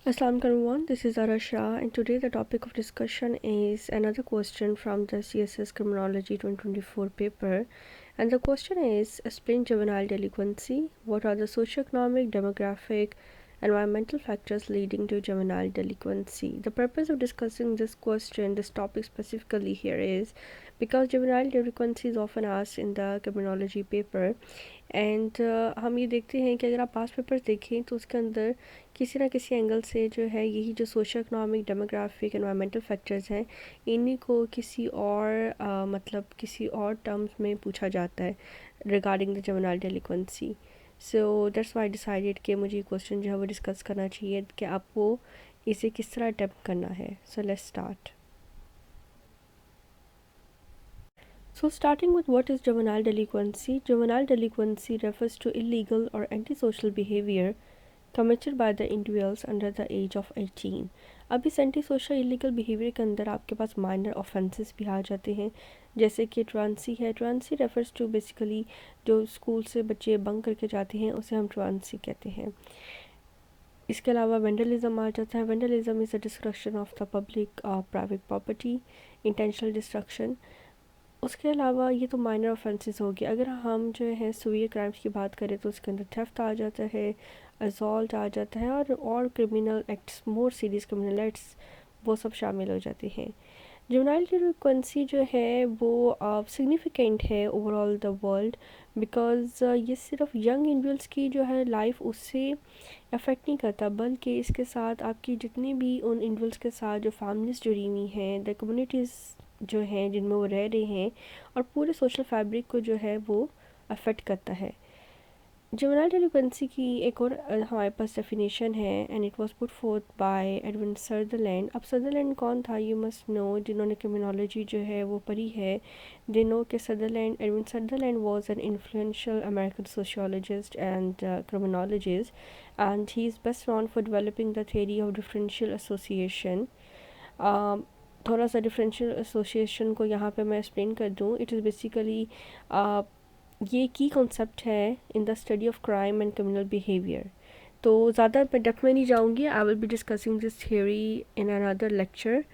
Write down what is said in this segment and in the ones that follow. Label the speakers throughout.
Speaker 1: Assalamualaikum everyone, this is Ara Shah, and today the topic of discussion is another question from the CSS Criminology 2024 paper. And the question is, explain juvenile delinquency. What are the socioeconomic, demographic, environmental factors leading to juvenile delinquency? The purpose of discussing this topic specifically here is because juvenile delinquency is often asked in the criminology paper. And हम ये देखते हैं कि अगर आप पास papers देखें तो उसके अंदर किसी ना किसी एंगल से जो है यही जो social economic demographic environmental factors हैं इन्हीं को किसी और मतलब किसी और टर्म्स में पूछा जाता है regarding the juvenile delinquency. So that's why decided कि मुझे क्वेश्चन जो है वो डिस्कस करना चाहिए कि आपको इसे किस तरह अटेम्प्ट करना है. So let's start. So starting with what is juvenile delinquency. Juvenile delinquency refers to illegal or antisocial behavior committed by the individuals under the age of 18. अब इस एंटी सोशल इलीगल बिहेवियर के अंदर आपके पास minor offences भी आ जाते हैं, जैसे कि ट्रांसी है. ट्रांसी रेफर्स टू बेसिकली जो स्कूल से बच्चे बंक करके जाते हैं उसे हम ट्रांसी कहते हैं. इसके अलावा वेंडलिज्म आ जाता है. Vandalism is a destruction of the public private property, intentional destruction. उसके अलावा ये तो माइनर ऑफेंसेस हो गए. अगर हम जो है सीवियर क्राइम्स की बात करें तो उसके अंदर थेफ्ट आ जाता है, असॉल्ट आ जाता है और criminal acts, more serious criminal acts, वो सब शामिल हो जाते हैं. जुवेनाइल डिलिक्वेंसी जो है वो सिग्निफिकेंट है ओवरऑल द वर्ल्ड बिकॉज ये सिर्फ यंग इंडिविजुअल्स की जो है लाइफ उससे अफेक्ट नहीं करता, बल्कि इसके साथ आपकी जितनी भी उन इंडिविजुअल्स के साथ जो फैमिलीज जुड़ी हुई हैं, द कम्युनिटीज़ जो हैं जिनमें वो रह रहे हैं, और पूरे सोशल फैब्रिक को जो है वो अफेक्ट करता है. जुवेनाइल डेलिक्वेंसी की एक और हमारे पास डेफिनेशन है and it was put fourth bye Edwin Sutherland. अब सदरलैंड कौन था? यू मस्ट नो, जिन्होंने क्रिमिनोलॉजी जो है वो पढ़ी है, दे नो कि Edwin Sutherland was an influential American sociologist and criminologist and he is best known for developing the theory of differential association. थोड़ा सा डिफरेंशियल एसोसिएशन को यहाँ पे मैं एक्सप्लेन कर दूँ. इट इज़ बेसिकली ये की कॉन्सेप्ट है in the study of crime and criminal behaviour. तो ज़्यादा मैं डेप्थ में नहीं जाऊँगी. I will be discussing this theory in another lecture.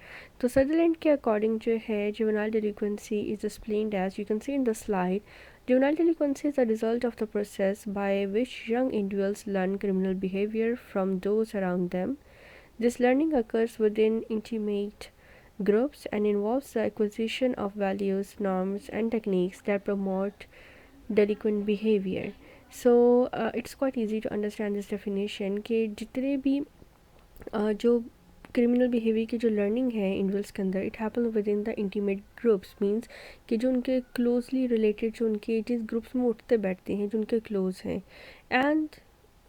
Speaker 1: तो सदरलैंड के अकॉर्डिंग जो है juvenile delinquency is explained as you can see in the slide. Juvenile delinquency is a result of the process by which young individuals learn criminal behavior from those around them. This learning occurs within intimate groups and involves the acquisition of values, norms, and techniques that promote delinquent behavior. So it's quite easy to understand this definition कि जितने भी जो criminal behaviour की जो learning है individuals के अंदर, it happen with in the intimate groups. Means कि जो उनके क्लोजली रिलेटेड, जो उनके जिस ग्रुप्स में उठते बैठते हैं, जो उनके क्लोज हैं, एंड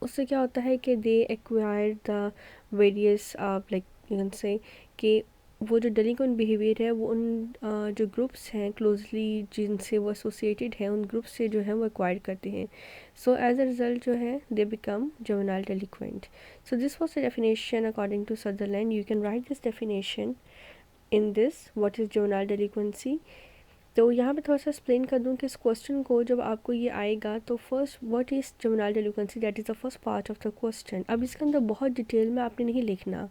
Speaker 1: उससे क्या होता है कि they acquire the various like you can say कि वो जो डेलिक्वेंट बिहेवियर है वो उन जो ग्रुप्स हैं क्लोजली जिनसे वो एसोसिएटेड हैं, उन ग्रुप्स से जो है वो एक्वायर करते हैं. सो एज अ रिजल्ट जो है they become juvenile delinquent. So this was the definition according to Sutherland. You can write this definition in this, what is juvenile delinquency. तो यहाँ पे थोड़ा सा एक्सप्लेन कर दूँ कि इस क्वेश्चन को जब आपको ये आएगा तो first what is juvenile delinquency, that is the first part of the question. अब इसके अंदर बहुत डिटेल में आपने नहीं लिखना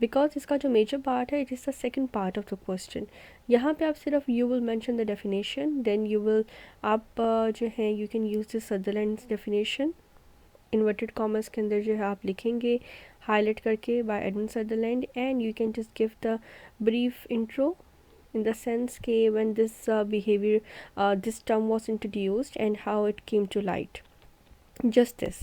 Speaker 1: बिकॉज इसका जो मेजर पार्ट है it is the second part of the question. यहाँ पे आप सिर्फ you will mention the definition, then you will आप जो है you can use this Sutherland definition inverted commas के अंदर जो है आप लिखेंगे हाईलाइट करके by Edwin Sutherland, and you can just give the brief intro in the sense कि when this behavior this term was introduced and how it came to light. Just this.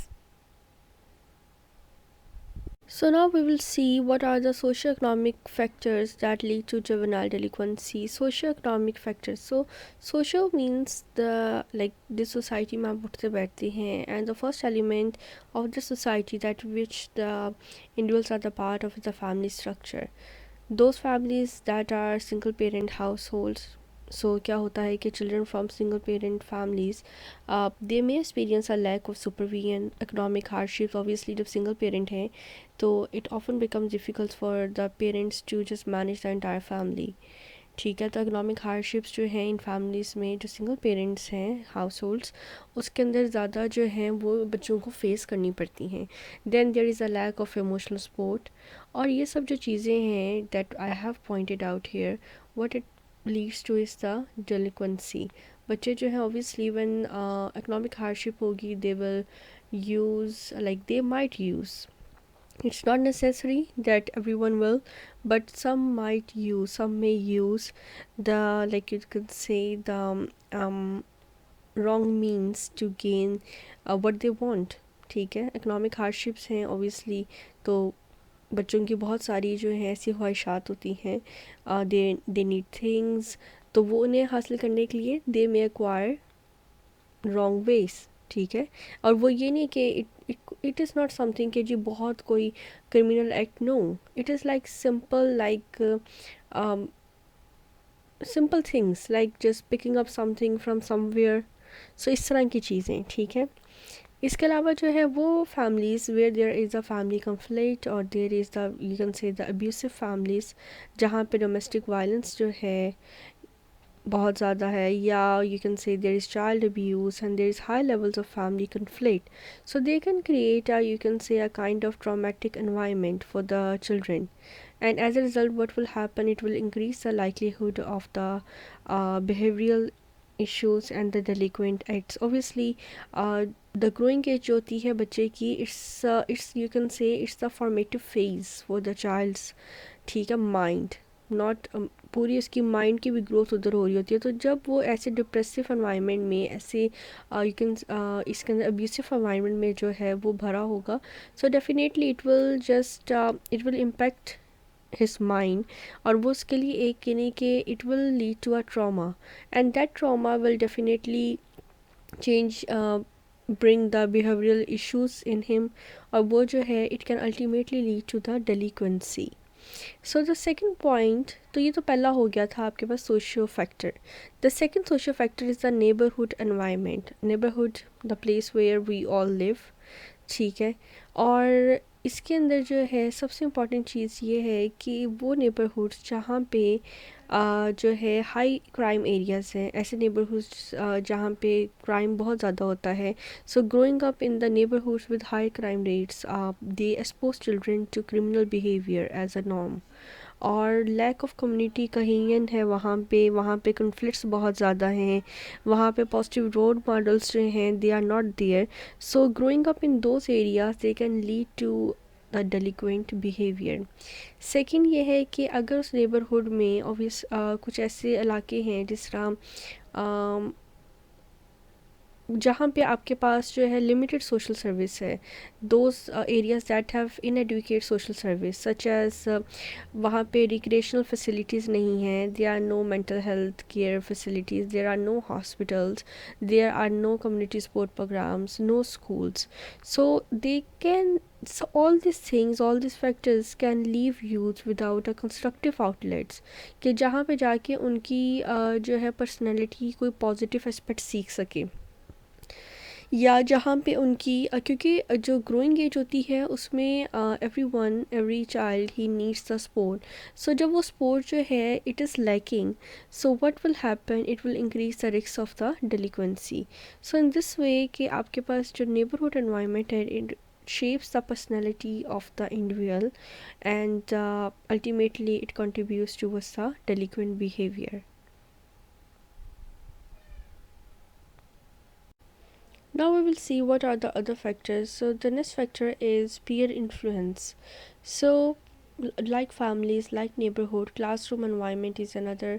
Speaker 1: So now we will see what are the socio-economic factors that lead to juvenile delinquency. Socio-economic factors. So social means the like this society में आप उठते बैठते हैं, and the first element of the society that which the individuals are the part of is the family structure. Those families that are single parent households. So क्या होता है कि children from single parent families they may experience a lack of supervision, economic hardships. Obviously जब single parent हैं तो it often becomes difficult for the parents to just manage the entire family. ठीक है। तो इकोनॉमिक हार्डशिप्स जो हैं in families में, जो सिंगल पेरेंट्स हैं हाउस होल्ड्स, उसके अंदर ज़्यादा जो हैं वो बच्चों को फेस करनी पड़ती हैं। Then there is a lack of emotional support, और ये सब जो चीज़ें हैं that I have pointed out here, what it leads to is the delinquency. बच्चे जो हैं ऑब्वियसली व्हेन इकोनॉमिक हार्डशिप होगी, they will use, like they might use, it's not necessary that everyone will, but some might use, some may use the, like you could say, the wrong means to gain what they want। ठीक है, economic hardships हैं obviously, तो बच्चों की बहुत सारी जो है ऐसी ख्वाहिशात होती हैं, दे नीड थिंग्स, तो वो उन्हें हासिल करने के लिए दे मे एक्वायर रॉन्ग वेज। ठीक है, और वो ये नहीं कि इट इज़ नॉट समथिंग कि जी बहुत कोई criminal act, no, it is like simple, like simple things like just picking up something from somewhere. So इस तरह की चीज़ें। ठीक है, इसके अलावा जो है वो families where there is a family conflict, और there is the, you can say the abusive families, जहाँ पे डोमेस्टिक वायलेंस जो है बहुत ज़्यादा है, या you can say there is child abuse and there is high levels of family conflict, so they can create a, you can say, a kind of traumatic environment for the children, and as a result what will happen, it will increase the likelihood of the behavioral issues and the delinquent acts। obviously the growing age जो होती है बच्चे की, it's you can say it's the formative phase for the child's, ठीक है, mind, not पूरी उसकी mind की भी ग्रोथ उधर हो रही होती है। तो जब वो ऐसे डिप्रेसिव एनवायरनमेंट में, ऐसे यू कैन इसके अंदर अब्यूसिव एनवायरनमेंट में जो है वो भरा होगा, so definitely it will impact his mind, और वो उसके लिए एक यानी कि it will lead to a trauma, and that trauma will definitely change, bring the behavioural issues in him, और वो जो है it can ultimately lead to the delinquency. So the second point, तो ये तो पहला हो गया था आपके पास socio factor. The second socio factor is the neighbourhood environment, neighbourhood the place where we all live. ठीक है, और इसके अंदर जो है सबसे इम्पॉर्टेंट चीज़ ये है कि वो नेबरहुड्स जहाँ पे जो है हाई क्राइम एरियाज़ हैं, ऐसे नेबरहुड्स जहाँ पे क्राइम बहुत ज़्यादा होता है, so growing up in the neighbourhoods with high crime rates, they expose children to criminal behaviour as a norm, और लैक ऑफ कम्युनिटी कहीन है वहाँ पे कन्फ्लिक्ट्स बहुत ज़्यादा हैं, वहाँ पे पॉजिटिव रोल मॉडल्स जो हैं they are not there, so growing up in those areas they can lead to the delinquent behaviour. Second ये है कि अगर उस नेबरहुड में ऑब्वियस कुछ ऐसे इलाके हैं जिस तरह जहाँ पे आपके पास जो है लिमिटेड सोशल सर्विस है, those areas that have inadequate social service such as, वहाँ पे रिक्रिएशनल फैसिलिटीज़ नहीं हैं, there are no mental health care facilities, there are no hospitals, there are no community support programs, no schools, so they can, so all these things, all these factors can leave youth without a constructive outlets, कि जहाँ पे जाके उनकी जो है personality कोई positive aspect सीख सके, या जहाँ पे उनकी क्योंकि जो ग्रोइंग एज होती है उसमें every child he needs the support, so जब वो स्पोर्ट जो है it is lacking, so what will happen, it will increase the risk of the delinquency. So in this way कि आपके पास जो नेबरहुड एनवायरनमेंट है it shapes the personality of the individual, and ultimately it contributes towards the delinquent behavior. Now we will see what are the other factors. So the next factor is peer influence. So like families, like neighborhood, classroom environment is another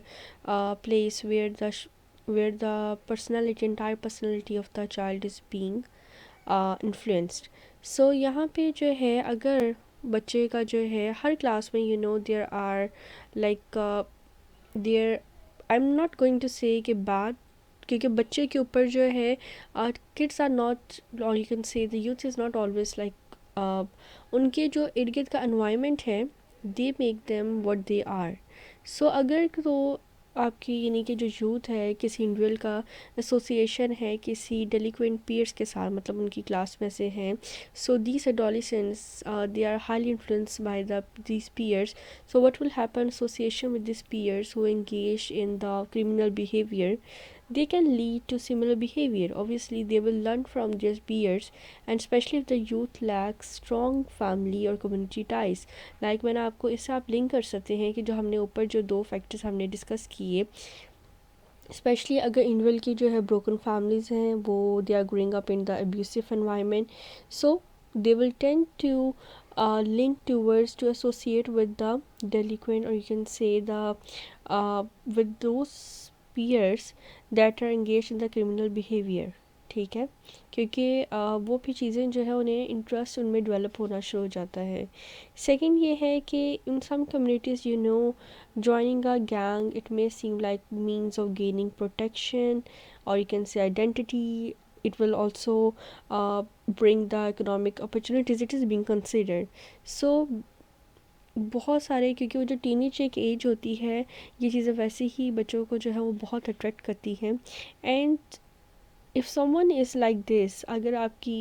Speaker 1: place where the personality, entire personality of the child is being influenced. So यहाँ पे जो है अगर बच्चे का जो है हर class में there are like there, I'm not going to say कि bad, क्योंकि बच्चे के ऊपर जो है किड्स आर नॉट, और you can say the youth is not always like, उनके जो इर्द गिर्द का एनवायरनमेंट है they make them what they are. So अगर तो आपकी यानी कि जो यूथ है किसी इंडिविजुअल का एसोसिएशन है किसी डेलिक्वेंट पीयर्स के साथ, मतलब उनकी क्लास में से हैं, so these adolescents they are highly influenced by these peers. So what will happen, association with these peers who engage in the criminal behavior, they can lead to similar behavior. Obviously they will learn from their peers, and especially if the youth lacks strong family or community ties. Like मैंने आपको इससे आप link कर सकते हैं कि जो हमने ऊपर जो दो फैक्टर्स हमने डिस्कस किए, स्पेशली अगर इंडिविजुअल की जो है ब्रोकन फैमिलीज़ हैं, वो they are growing up in the abusive environment, so they will tend to link towards to associate with the delinquent, or you can say the with those peers that are engaged in the criminal behavior. ठीक है, क्योंकि वो भी चीज़ें जो है उन्हें interest उनमें डेवलप होना शुरू हो जाता है. सेकंड ये है कि इन सम communities joining a gang, it may seem like means of gaining protection, or you can say identity. It will also bring the economic opportunities. It is being considered. So बहुत सारे, क्योंकि वो जो टीनेज एक as होती है, ये चीज़ें वैसे ही बच्चों को जो है वो बहुत अट्रैक्ट करती हैं. And if someone is like this, अगर आपकी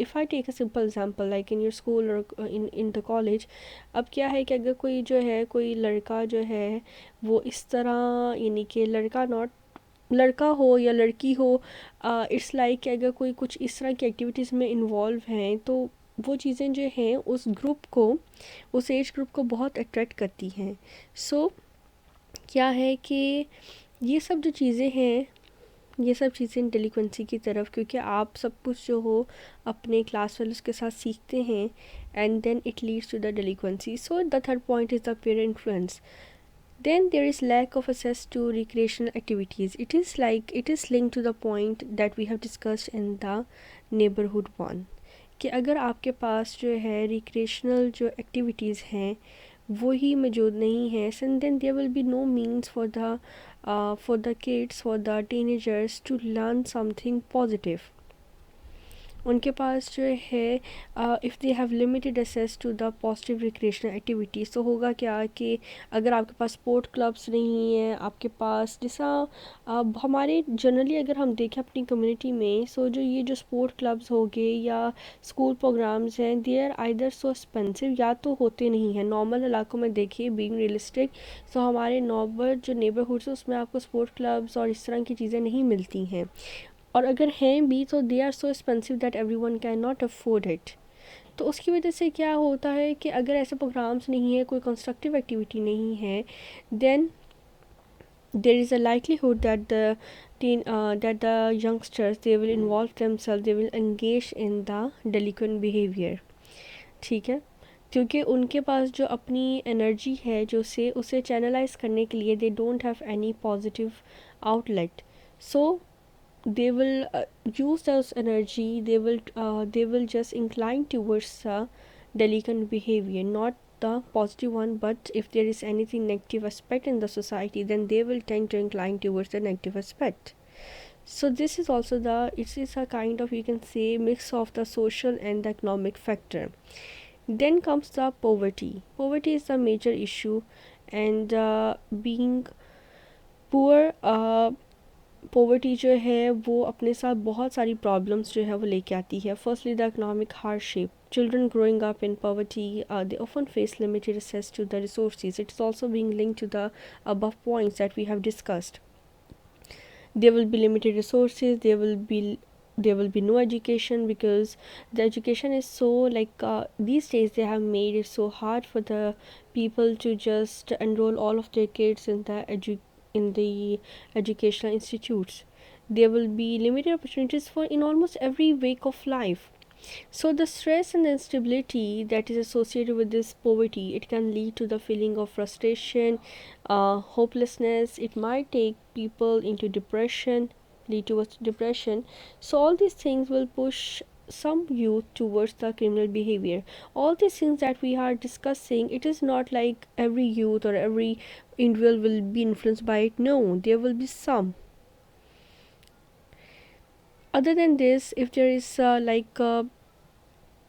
Speaker 1: if I take a simple example like in your school or in the college, अब क्या है कि अगर कोई जो है कोई लड़का जो है वो इस तरह, यानी कि लड़का नॉट लड़का हो या लड़की हो, इट्स लाइक कि अगर कोई कुछ इस तरह की एक्टिविटीज़ में इन्वॉल्व हैं, तो वो चीज़ें जो हैं उस ग्रुप को, उस एज ग्रुप को बहुत अट्रैक्ट करती हैं. सो क्या है कि ये सब जो चीज़ें हैं, ये सब चीज़ें डेलिक्वेंसी की तरफ, क्योंकि आप सब कुछ जो हो अपने क्लास वालों के साथ सीखते हैं, and then it leads to the delinquency. So the third point is the peer influence. Then there is lack of access to recreational activities. It is linked to the point that we have discussed in the neighborhood one, कि अगर आपके पास जो है recreational जो activities हैं वो ही मौजूद नहीं है, and then there will be no means for the kids, for the teenagers to learn something positive. उनके पास जो है if they have limited access to the positive recreational activities, तो होगा क्या कि अगर आपके पास स्पोर्ट क्लब्स नहीं हैं, आपके पास जैसा हमारे जनरली अगर हम देखें अपनी कम्युनिटी में, सो जो ये जो स्पोर्ट क्लब्स हो गए या स्कूल प्रोग्राम्स हैं, they are either so expensive, या तो होते नहीं हैं. नॉर्मल इलाकों में देखिए, बीइंग रियलिस्टिक, सो हमारे नॉर्मल जो नेबरहुड्स हैं उसमें आपको स्पोर्ट क्लब्स और इस तरह की चीज़ें नहीं मिलती हैं, और अगर हैं भी तो they are so expensive that everyone can not afford it. तो उसकी वजह से क्या होता है कि अगर ऐसे प्रोग्राम्स नहीं है, कोई कंस्ट्रक्टिव एक्टिविटी नहीं है, then there is a likelihood that the youngsters, they will involve themselves, they will engage in the delinquent behavior. ठीक है, क्योंकि उनके पास जो अपनी एनर्जी है जो से उसे चैनलाइज करने के लिए, they don't have any positive outlet. So they will use those energy, they will just incline towards delinquent behavior, not the positive one. But if there is anything negative aspect in the society, then they will tend to incline towards the negative aspect. So this is also it is a kind of, you can say, mix of the social and the economic factor. Then comes the poverty is the major issue, and being poor, poverty जो है वो अपने साथ बहुत सारी problems जो है वो लेके आती है. Firstly the economic hardship. Children growing up in poverty, they often face limited access to the resources. It is also being linked to the above points that we have discussed. There will be limited resources. There will be no education, because the education is so these days they have made it so hard for the people to just enroll all of their kids in the educational institutes. There will be limited opportunities for in almost every wake of life. So the stress and the instability that is associated with this poverty, it can lead to the feeling of frustration, hopelessness. It might take people into depression, lead towards depression. So all these things will push some youth towards the criminal behavior. All these things that we are discussing, it is not like every youth or every individual will be influenced by it. No, there will be some. Other than this, if there is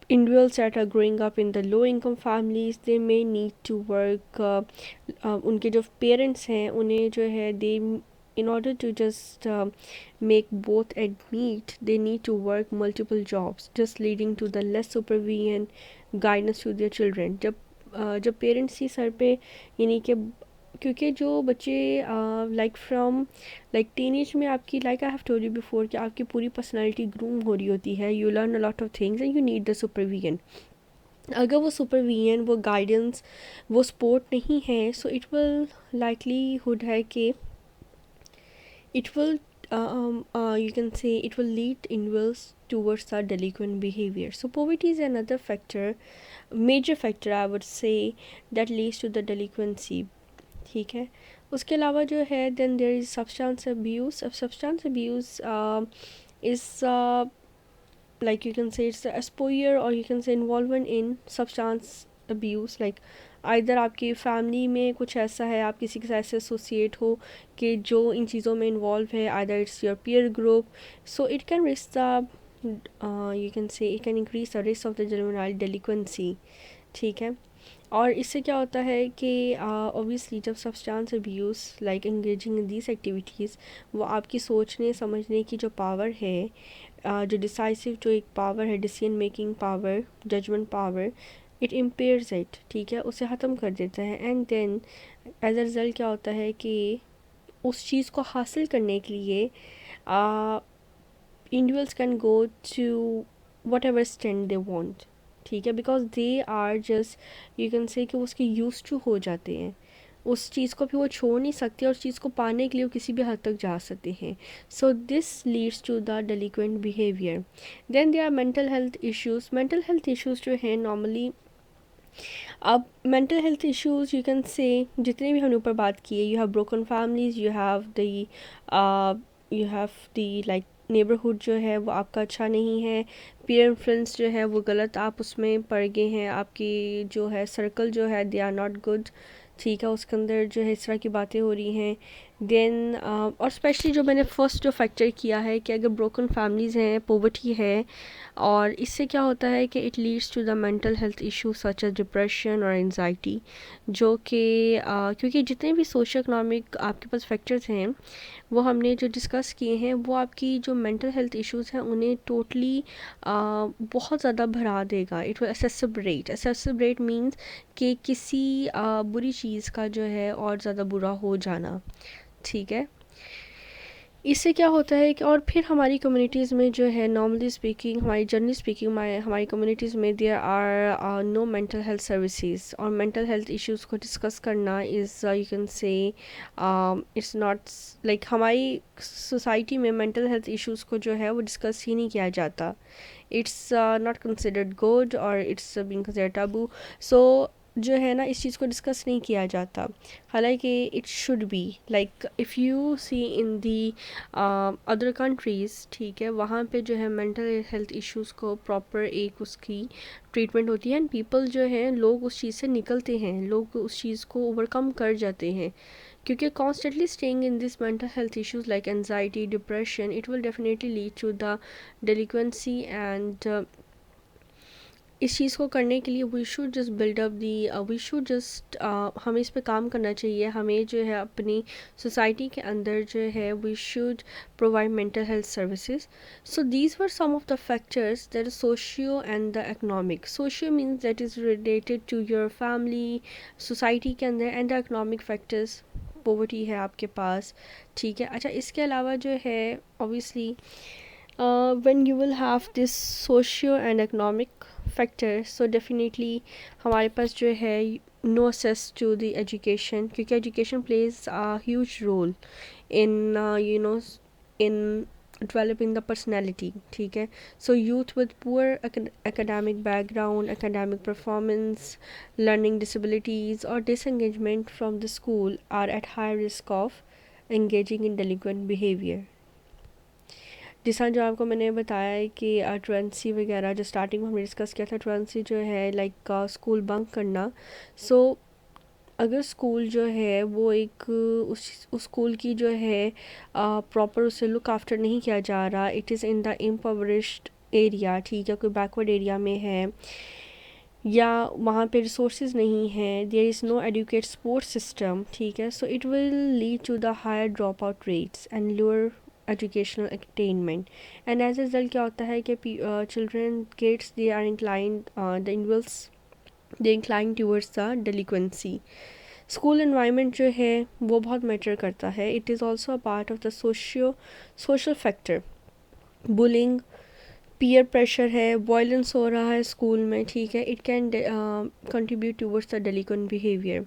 Speaker 1: individuals that are growing up in the low income families, they may need to work, उनके जो parents हैं उन्हें जो है they, in order to just make both ends meet, they need to work multiple jobs, just leading to the less supervision guidance to their children. जब parents ही sir पे, यानी कि क्योंकि जो बच्चे लाइक फ्रॉम लाइक टीनेज में आपकी, like I have told you before, कि आपकी पूरी पर्सनालिटी ग्रूम हो रही होती है, you learn a lot of things and you need the supervision. अगर वो सुपरविजन, वो गाइडेंस, वो सपोर्ट नहीं है, सो इट विल लाइकलीहुड है कि it will you can say it will lead individuals towards the delinquent behavior. So poverty is another factor, major factor I would say, that leads to the delinquency. ठीक है. उसके अलावा जो है then there is substance abuse. Substance abuse is like you can say it's the exposure, or you can say involvement in substance abuse, like either आपकी family में कुछ ऐसा है, आप किसी के साथ ऐसे एसोसिएट हो कि जो इन चीज़ों में इन्वॉल्व है, either it's your peer group, so it can risk the, you can say it can increase the risk of the juvenile delinquency. ठीक है. और इससे क्या होता है कि ऑब्वियसली जब substance abuse like engaging in these activities, वो आपकी सोचने समझने की जो पावर है, जो डिसाइसिव जो एक पावर है, decision making power, judgment power, it impairs it. ठीक है, उसे ख़त्म कर देता है. And then as a result क्या होता है कि उस चीज़ को हासिल करने के लिए individuals can go to whatever stand they want. ठीक है, because they are just, you can say कि उसके यूज टू हो जाते हैं, उस चीज़ को भी वो छोड़ नहीं सकते, और उस चीज़ को पाने के लिए वो किसी भी हद तक जा सकते हैं. So this leads to the delinquent behaviour. Then they are mental health issues. Mental health issues जो हैं नॉर्मली, अब mental health issues you can say जितने भी हमने ऊपर बात की है, you have broken families, you have the like neighbourhood जो है वो आपका अच्छा नहीं है, पीयर इन्फ्लुएंस जो है वो गलत आप उसमें पड़ गए हैं, आपकी जो है सर्कल जो है दे आर नॉट गुड. ठीक है, उसके अंदर जो है इस तरह की बातें हो रही हैं. देन और स्पेशली जो मैंने फर्स्ट जो फैक्टर किया है कि अगर ब्रोकन फैमिलीज़ हैं, पोवर्टी है, और इससे क्या होता है कि it leads to the mental health issue such as depression और एंजाइटी, जो कि क्योंकि जितने भी सोशो इकोनॉमिक आपके पास फैक्टर्स हैं वो हमने जो डिस्कस किए हैं, वो आपकी जो मेंटल हेल्थ इश्यूज़ हैं उन्हें टोटली बहुत ज़्यादा बढ़ा देगा. इट विल एसेसरेट मीन्स कि किसी बुरी चीज़ का जो है और ज़्यादा बुरा हो जाना. ठीक है. इससे क्या होता है कि और फिर हमारी कम्युनिटीज़ में जो है नॉर्मली स्पीकिंग, हमारी जनरली स्पीकिंग, हमारी कम्युनिटीज़ में there are no mental health services, और मेंटल हेल्थ इश्यूज़ को डिस्कस करना is you can say it's not like, हमारी सोसाइटी में मेंटल हेल्थ इश्यूज़ को जो है वो डिस्कस ही नहीं किया जाता. इट्स नॉट कंसिडर्ड गुड, और it's being considered taboo. So जो है ना, इस चीज़ को डिस्कस नहीं किया जाता, हालांकि it should be like if you see in the other countries. ठीक है, वहाँ पे जो है मेंटल हेल्थ इश्यूज़ को प्रॉपर एक उसकी ट्रीटमेंट होती है, एंड पीपल जो हैं, लोग उस चीज़ से निकलते हैं, लोग उस चीज़ को ओवरकम कर जाते हैं, क्योंकि constantly staying in this mental health issues like anxiety, depression, it will definitely lead to the delinquency. And इस चीज़ को करने के लिए we should just build up the, we should just हमें इस पे काम करना चाहिए. हमें जो है अपनी सोसाइटी के अंदर जो है we should provide mental health services. So these were some of the factors, that is socio and the economic. Socio means that is related to your family, society के अंदर, and the economic factors, poverty है आपके पास. ठीक है. अच्छा, इसके अलावा जो है obviously when you will have this socio and economic factor, so definitely हमारे पास जो है no access to the education, क्योंकि education plays a huge role in you know in developing the personality. ठीक है. So youth with poor academic background, academic performance, learning disabilities or disengagement from the school are at high risk of engaging in delinquent behavior. जिस तरह जो आपको मैंने बताया है कि ट्वेंसी वगैरह जो स्टार्टिंग में हमने डिस्कस किया था, ट्वेंसी जो है लाइक स्कूल बंक करना. सो अगर स्कूल जो है वो एक उस स्कूल की जो है प्रॉपर उसे लुक आफ्टर नहीं किया जा रहा, it is in the area, ठीक है, कोई बैकवर्ड एरिया में है या वहाँ पे रिसोर्सेज नहीं है, there is no educate sports system, ठीक है, so it will lead to the higher drop out rates and lower educational attainment, and as a result क्या होता है कि children kids they are inclined the individuals they incline towards the delinquency. School environment जो है वो बहुत matter करता है, it is also a part of the social factor. Bullying, peer pressure है, वायलेंस हो रहा है स्कूल में, ठीक है, it can contribute towards the delinquent behaviour.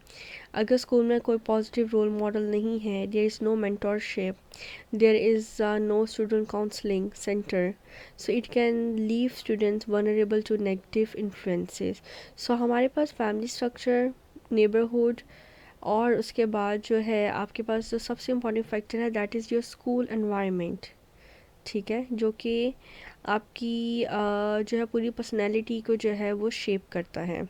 Speaker 1: अगर स्कूल में कोई पॉजिटिव रोल मॉडल नहीं है, there is no mentorship, there is no student counselling centre, so it can leave students vulnerable to negative influences. So हमारे पास family structure, neighbourhood, और उसके बाद जो है आपके पास जो सबसे इम्पॉर्टेंट फैक्टर है that is your school environment, ठीक है, जो कि आपकी जो है पूरी पर्सनैलिटी को जो है वो शेप करता है।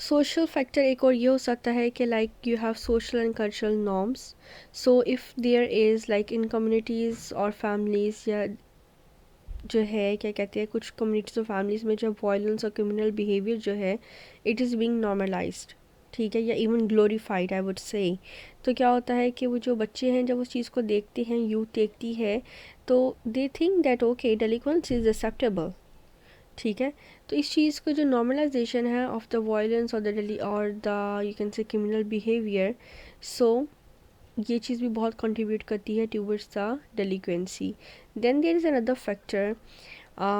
Speaker 1: सोशल फैक्टर एक और ये हो सकता है कि like you have social and cultural norms, so if there is like in communities और फैमिलीज़, या जो है क्या कहते हैं कुछ कम्युनिटीज़ और फैमिलीज़ में जो वायलेंस और क्रिमिनल बिहेवियर जो है इट इज़ बीइंग नॉर्मलाइज्ड, ठीक है, या even glorified I would say. तो क्या होता है कि वो जो बच्चे हैं जब उस चीज़ को देखते हैं, यूथ देखती है, तो they think that okay delinquence is acceptable, ठीक है। तो इस चीज़ को जो नॉर्मलाइजेशन है ऑफ द वायलेंस और the you can say criminal behaviour, so ये चीज़ भी बहुत कंट्रीब्यूट करती है towards the delinquency. Then there is another factor,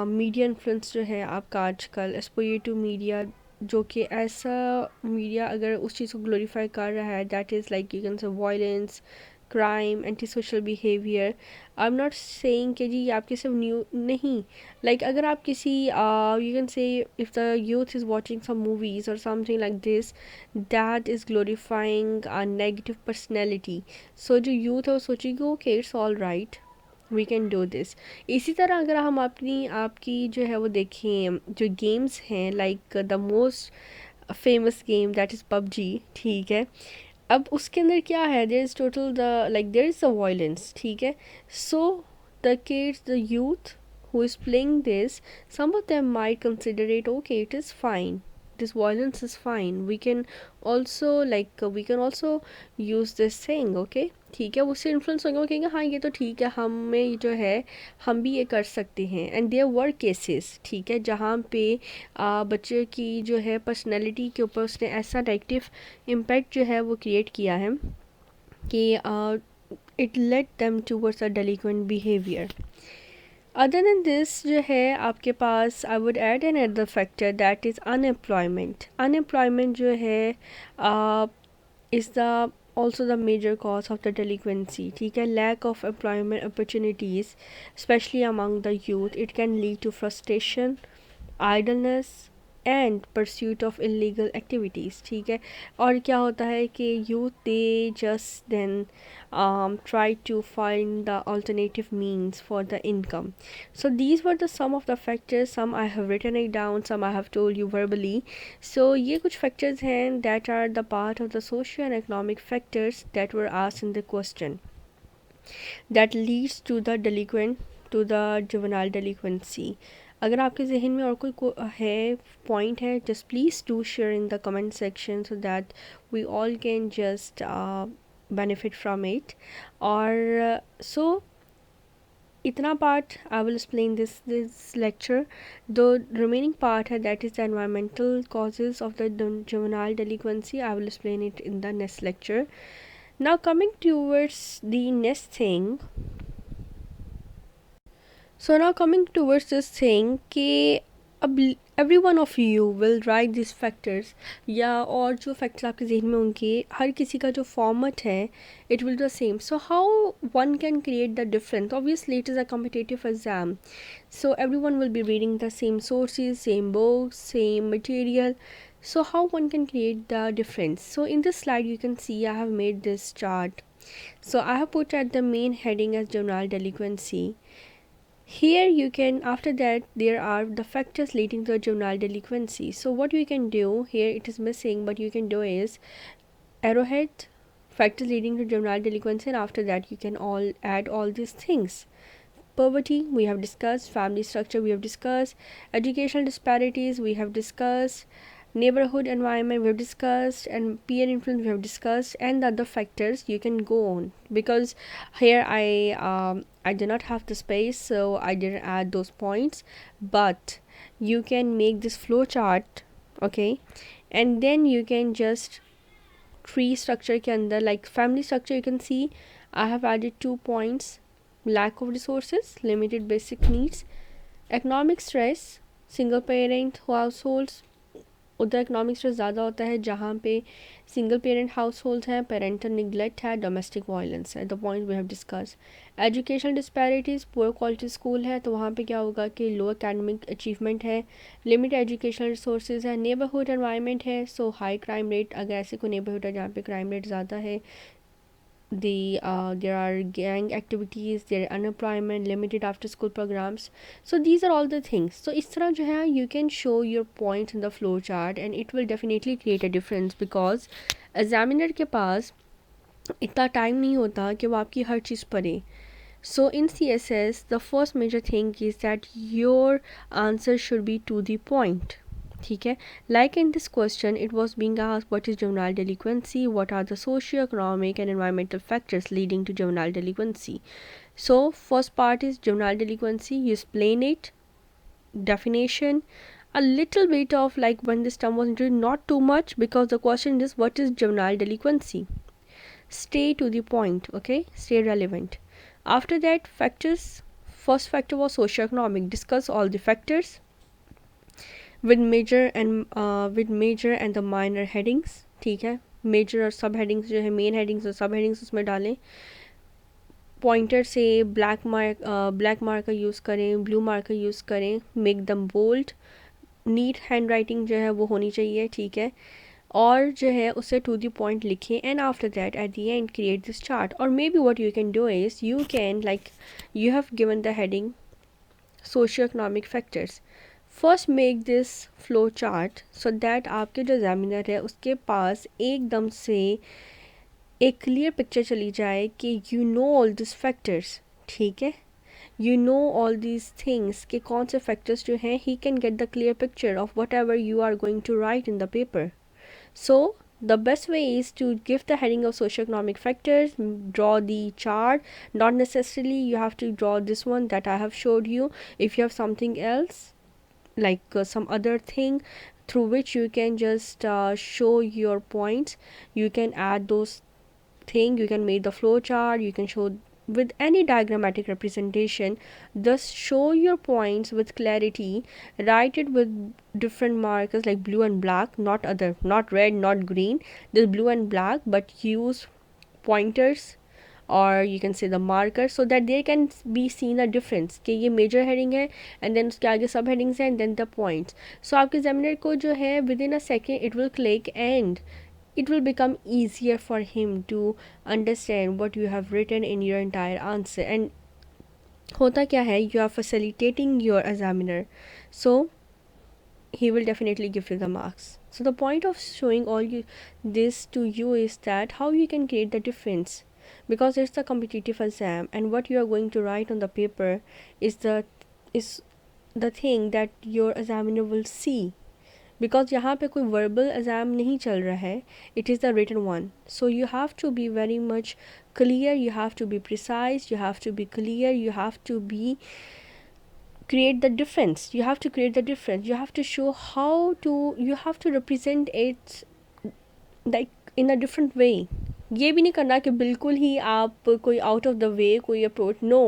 Speaker 1: media influence जो है आपका आजकल एक्सपोजर टू मीडिया, जो कि ऐसा मीडिया अगर उस चीज़ को ग्लोरीफाई कर रहा है that is like you can से violence, crime, anti social behaviour. I am not saying कि जी आपके सिर्फ न्यू नहीं, लाइक अगर आप किसी you can say if the youth is watching some movies और something like this that is glorifying a negative personality, so जो यूथ है वो सोचेगी okay it's all right we can do this. इसी तरह अगर हम अपनी आपकी जो है वो देखें जो गेम्स हैं like the most famous game that is PUBG, ठीक है, अब उसके अंदर क्या है there is total the like there is the violence, ठीक है, so the kids the youth who is playing this, some of them might consider it okay it is fine, this violence is fine, we can also use this thing, okay, ठीक है, उससे influence होंगे, वो कहेंगे हाँ ये तो ठीक है, हमें जो है हम भी ये कर सकते हैं। एंड देयर वर केसेस, ठीक है, जहाँ पे बच्चे की जो है पर्सनैलिटी के ऊपर उसने ऐसा नेगेटिव इम्पैक्ट जो है वो क्रिएट किया है कि it let them towards a delinquent behaviour. Other than this जो है आपके पास I would add an other factor that is unemployment. Unemployment जो है is the also the major cause of the delinquency, ठीक है, lack of employment opportunities especially among the youth, it can lead to frustration, idleness and pursuit of illegal activities, ठीक है, और क्या होता है कि youth they just then try to find the alternative means for the income. So these were the some of the factors, some I have written it down, some I have told you verbally. So ये कुछ factors हैं that are the part of the socio and economic factors that were asked in the question that leads to the delinquent to the juvenile delinquency. अगर आपके जहन में और कोई है पॉइंट है just please do share in the comment section so that we all can just benefit from it, or so itna part I will explain this lecture. The remaining part है that is the environmental causes of the juvenile delinquency, I will explain it in the next lecture. Now coming towards the next thing, so now coming towards this thing कि अब every one of you will write this factors, या और जो factors आपके जहन में होंगे हर किसी का जो फॉर्मेट है it will the same. So how one can create the difference, obviously it is a competitive exam, so everyone will be reading the same sources, same books, same material, so how one can create the difference. So in this slide you can see I have made this chart, so I have put at the main heading as juvenile delinquency. Here you can, after that there are the factors leading to juvenile delinquency. So what you can do here, it is missing, but you can do is arrowhead, factors leading to juvenile delinquency, and after that you can all add all these things. poverty, we have discussed. Family structure, we have discussed. Educational disparities, we have discussed. Neighborhood environment, we have discussed. And peer influence, we have discussed. And the other factors, you can go on, because here I do not have the space, so I didn't add those points. But you can make this flow chart, okay, and then you can just tree structure के अंदर, like family structure, you can see I have added 2 points: lack of resources, limited basic needs. Economic stress, single parent households, उधर economic stress ज़्यादा होता है जहाँ पे single parent household हैं, parental neglect है, डोमेस्टिक वायलेंस है, the point we have discuss. Educational disparities, poor quality school है तो वहाँ पे क्या होगा कि लो एकेडमिक अचीवमेंट है, लिमिटेड एजुकेशनल रिसोर्सेज है. नेबरहुड एनवायरनमेंट है, सो हाई क्राइम रेट, अगर ऐसे कोई नेबरहुड है जहाँ पे क्राइम रेट ज़्यादा है, there are gang activities, there are unemployment, limited after school programs. So these are all the things. So इस तरह जो है you can show your points in the flow chart and it will definitely create a difference, because examiner के पास इतना time नहीं होता कि वो आपकी हर चीज़ पढ़े. So in CSS, the first major thing is that your answer should be to the point. ठीक है. Like in this question, it was being asked what is juvenile delinquency, what are the socio-economic and environmental factors leading to juvenile delinquency. So first part is juvenile delinquency, you explain it, definition, a little bit of like when this term was introduced, not too much, because the question is what is juvenile delinquency. Stay to the point, okay, stay relevant. After that, factors, first factor was socio-economic, discuss all the factors with major and the minor headings. ठीक है, major और सब headings जो है, main headings और सब headings उसमें डालें. पॉइंटर से ब्लैक मार्कर यूज़ करें, ब्लू मार्कर यूज़ करें, make them bold, neat handwriting जो है वो होनी चाहिए. ठीक है, और जो है उसे टू द पॉइंट लिखें. And after that at the end create this chart. और maybe what you can do is you can like you have given the heading socio-economic factors. First make this flow chart so that आपके जो examiner है उसके पास एकदम से एक clear picture चली जाए कि you know all these factors. ठीक है, you know all these things कि कौन से factors जो हैं, he can get the clear picture of whatever you are going to write in the paper. So the best way is to give the heading of socioeconomic factors, draw the chart. Not necessarily you have to draw this one that I have showed you. If you have something else like some other thing through which you can just show your points, you can add those things. You can make the flow chart, you can show with any diagrammatic representation. Thus show your points with clarity, write it with different markers like blue and black, not red, not green, this blue and black, but use pointers or you can say the marker so that there can be seen a difference कि ये major heading है and then उसके आगे सब headings हैं and then the points. So आपके examiner को जो है within a second it will click and it will become easier for him to understand what you have written in your entire answer. And होता क्या है, you are facilitating your examiner, so he will definitely give you the marks. So the point of showing all this to you is that how you can create the difference, because it's a competitive exam and what you are going to write on the paper is the thing that your examiner will see. Because यहाँ पे कोई verbal exam नहीं चल रहा है, it is the written one. So you have to be very much clear, you have to be precise, you have to be clear, you have to create the difference. You have to create the difference. You have to show you have to represent it like in a different way. ये भी नहीं करना कि बिल्कुल ही आप कोई out of the way कोई approach. No,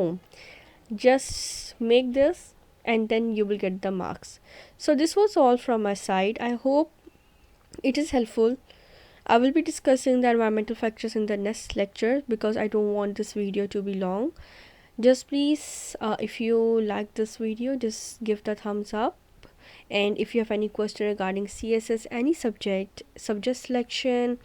Speaker 1: just make this and then you will get the marks. So this was all from my side. I hope it is helpful. I will be discussing the environmental factors in the next lecture because I don't want this video to be long. Just please if you like this video, just give the thumbs up. And if you have any question regarding CSS, any subject selection,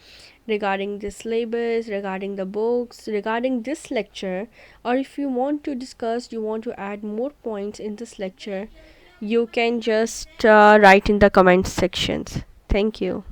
Speaker 1: regarding the syllabus, regarding the books, regarding this lecture, or if you want to discuss, you want to add more points in this lecture, you can just write in the comment sections. Thank you.